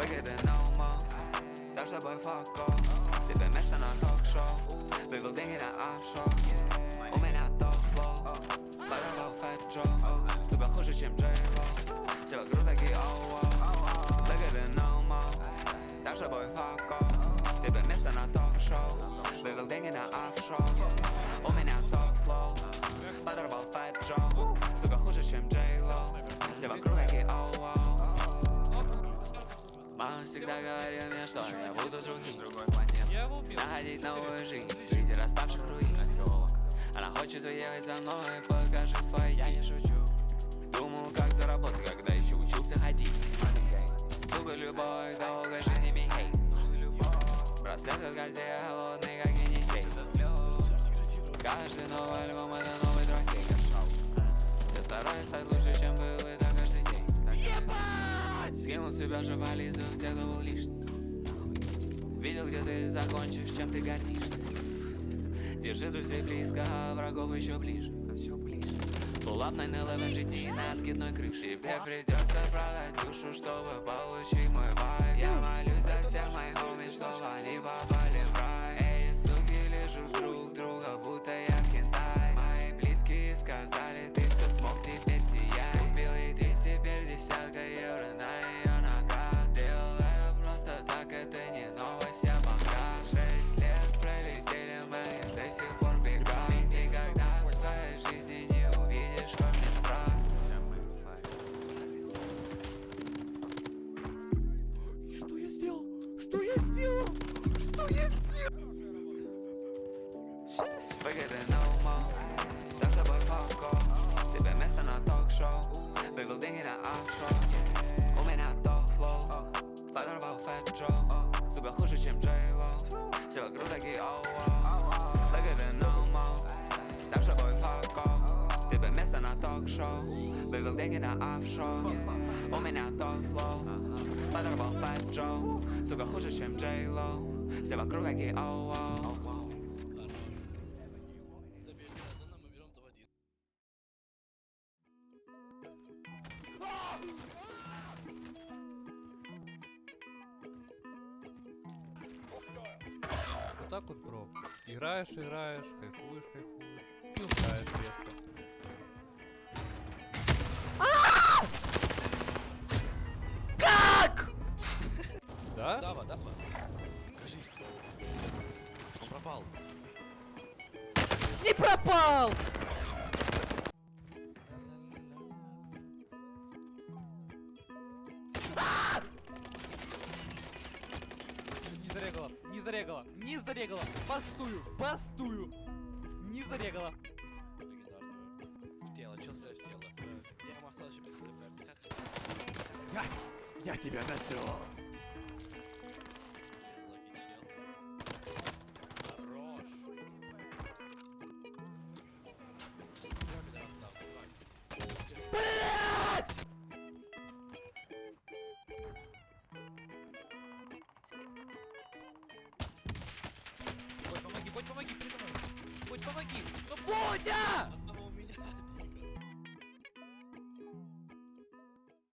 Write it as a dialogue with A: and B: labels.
A: Выгоды no more, так с тобой fuck off. Тебе место на ток-шоу, вывел деньги на офшор. У меня топ-флоу, подорвал Фэт Джо. Сука хуже, чем Джей-Ло, все вокруг такие оу-оу. Выгоды no more, так с тобой fuck off. Тебе место на ток-шоу, вывел деньги на офшор. У меня топ-флоу, подорвал Фэт Джо. Сука хуже, чем Джей-Ло, все вокруг такие оу-оу. Мама всегда говорила мне, что я буду другим, находить новую жизнь среди распавших руин. Она хочет уехать со мной, покажи свой день. Думал, как заработать, когда еще учился ходить. Сука, любовь, долгой жизни me hate. Браслет от Cartier холодный, как Енисей. Каждый новый альбом это новый трофей. Я стараюсь стать лучше, чем был, и так каждый день. Скинул себя же вализу в тех, кто был лишний. Видел, где ты закончишь, чем ты гордишься. Держи друзей близко, а врагов еще ближе. Pull up 911 GT на откидной крыше. Тебе придется продать душу, чтобы получить мой вайб. Я молюсь за всех моих homies, чтобы они попали в рай. Эй, суки лежат друг друга, будто я в Китае. Мои близкие сказали, ты все смог, теперь сияй. Купил ей трип, теперь десятка евро на ее ногах. Сделал это просто так, это не новость, я богат. 6 лет пролетели, мы до сих пор бегаем. Никогда в своей жизни не увидишь во мне страх.
B: Что я сделал? Что я сделал? Что я сделал?
A: Выгоды no more, так с тобой fuck off. Тебе место на ток-шоу, вывел деньги на офшор. У меня топ-флоу, подорвал Фэт Джо. Сука хуже, чем Джей-Ло, все вокруг такие оу-оу. Выгоды no more, так с тобой fuck off. Тебе место на ток-шоу, вывел деньги на офшор. У меня топ-флоу, подорвал Фэт Джо. Сука хуже, чем Джей-Ло, все вокруг такие оу-оу.
C: Вот так вот, бро. Играешь, кайфуешь, и умираешь резко.
B: Как?
C: Да?
D: Дава. Кажись. Он пропал.
C: Не пропал! Не зарегала! Бастую! Не зарегала!
D: Легендарную. Тело, чё зря в тело? Я ему осталось еще 50 хп.
B: Я тебя носю.
D: Хорош.
B: Блять!
C: Будь, помоги, передо мной! Будь, помоги! Ну, Будя!